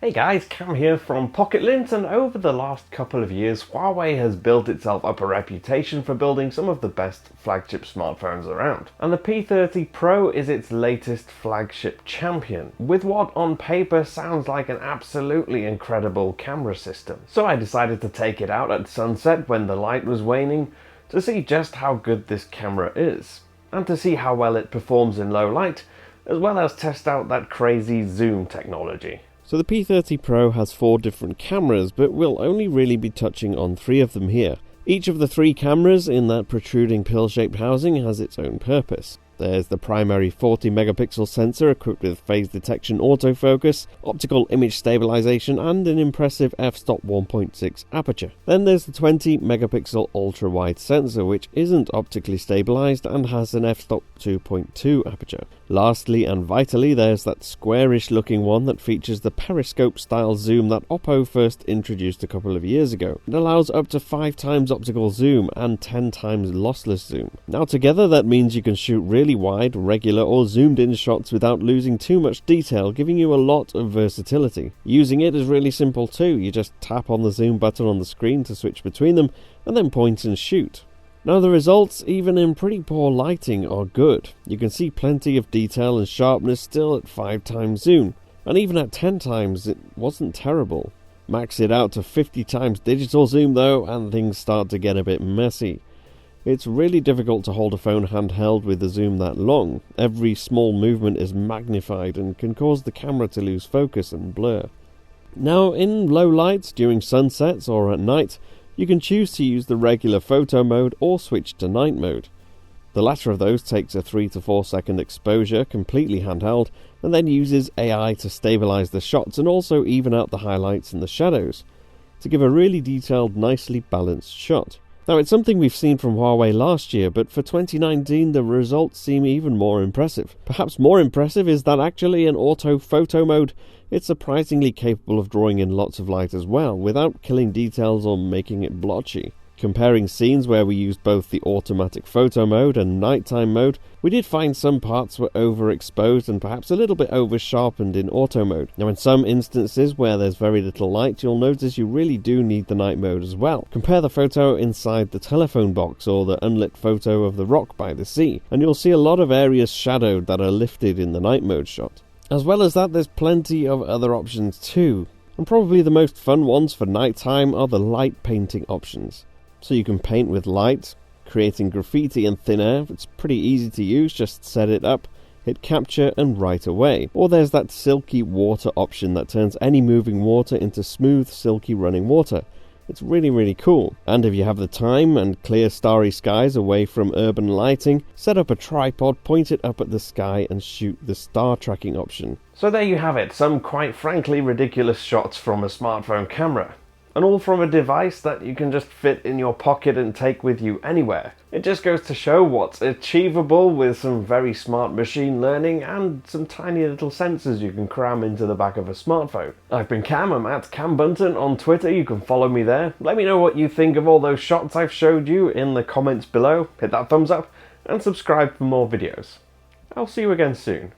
Hey guys, Cam here from Pocket-lint, and over the last couple of years Huawei has built itself up a reputation for building some of the best flagship smartphones around. And the P30 Pro is its latest flagship champion, with what on paper sounds like an absolutely incredible camera system. So I decided to take it out at sunset when the light was waning to see just how good this camera is, and to see how well it performs in low light, as well as test out that crazy zoom technology. So the P30 Pro has 4 different cameras, but we'll only really be touching on 3 of them here. Each of the 3 cameras in that protruding pill-shaped housing has its own purpose. There's the primary 40 megapixel sensor equipped with phase detection autofocus, optical image stabilization, and an impressive f-stop 1.6 aperture. Then there's the 20 megapixel ultra-wide sensor, which isn't optically stabilized and has an f-stop 2.2 aperture. Lastly and vitally, there's that squarish looking one that features the periscope style zoom that Oppo first introduced a couple of years ago. It allows up to 5 times optical zoom and 10 times lossless zoom. Now together that means you can shoot really wide, regular or zoomed in shots without losing too much detail, giving you a lot of versatility. Using it is really simple too. You just tap on the zoom button on the screen to switch between them and then point and shoot. Now the results, even in pretty poor lighting, are good. You can see plenty of detail and sharpness still at 5 times zoom, and even at 10 times it wasn't terrible. Max it out to 50 times digital zoom though, and things start to get a bit messy. It's really difficult to hold a phone handheld with a zoom that long. Every small movement is magnified and can cause the camera to lose focus and blur. Now in low lights, during sunsets or at night, you can choose to use the regular photo mode or switch to night mode. The latter of those takes a 3 to 4 second exposure completely handheld and then uses AI to stabilize the shots and also even out the highlights and the shadows to give a really detailed, nicely balanced shot. Now it's something we've seen from Huawei last year, but for 2019 the results seem even more impressive. Perhaps more impressive is that actually in auto photo mode, it's surprisingly capable of drawing in lots of light as well, without killing details or making it blotchy. Comparing scenes where we used both the automatic photo mode and nighttime mode, we did find some parts were overexposed and perhaps a little bit over-sharpened in auto mode. Now in some instances where there's very little light, you'll notice you really do need the night mode as well. Compare the photo inside the telephone box or the unlit photo of the rock by the sea, and you'll see a lot of areas shadowed that are lifted in the night mode shot. As well as that, there's plenty of other options too, and probably the most fun ones for nighttime are the light painting options. So you can paint with light, creating graffiti and thin air. It's pretty easy to use, just set it up, hit capture and right away. Or there's that silky water option that turns any moving water into smooth, silky running water. It's really cool. And if you have the time and clear starry skies away from urban lighting, set up a tripod, point it up at the sky and shoot the star tracking option. So there you have it, some quite frankly ridiculous shots from a smartphone camera. And all from a device that you can just fit in your pocket and take with you anywhere. It just goes to show what's achievable with some very smart machine learning and some tiny little sensors you can cram into the back of a smartphone. I've been Cam, I'm at Cam Bunton on Twitter, you can follow me there. Let me know what you think of all those shots I've showed you in the comments below. Hit that thumbs up and subscribe for more videos. I'll see you again soon.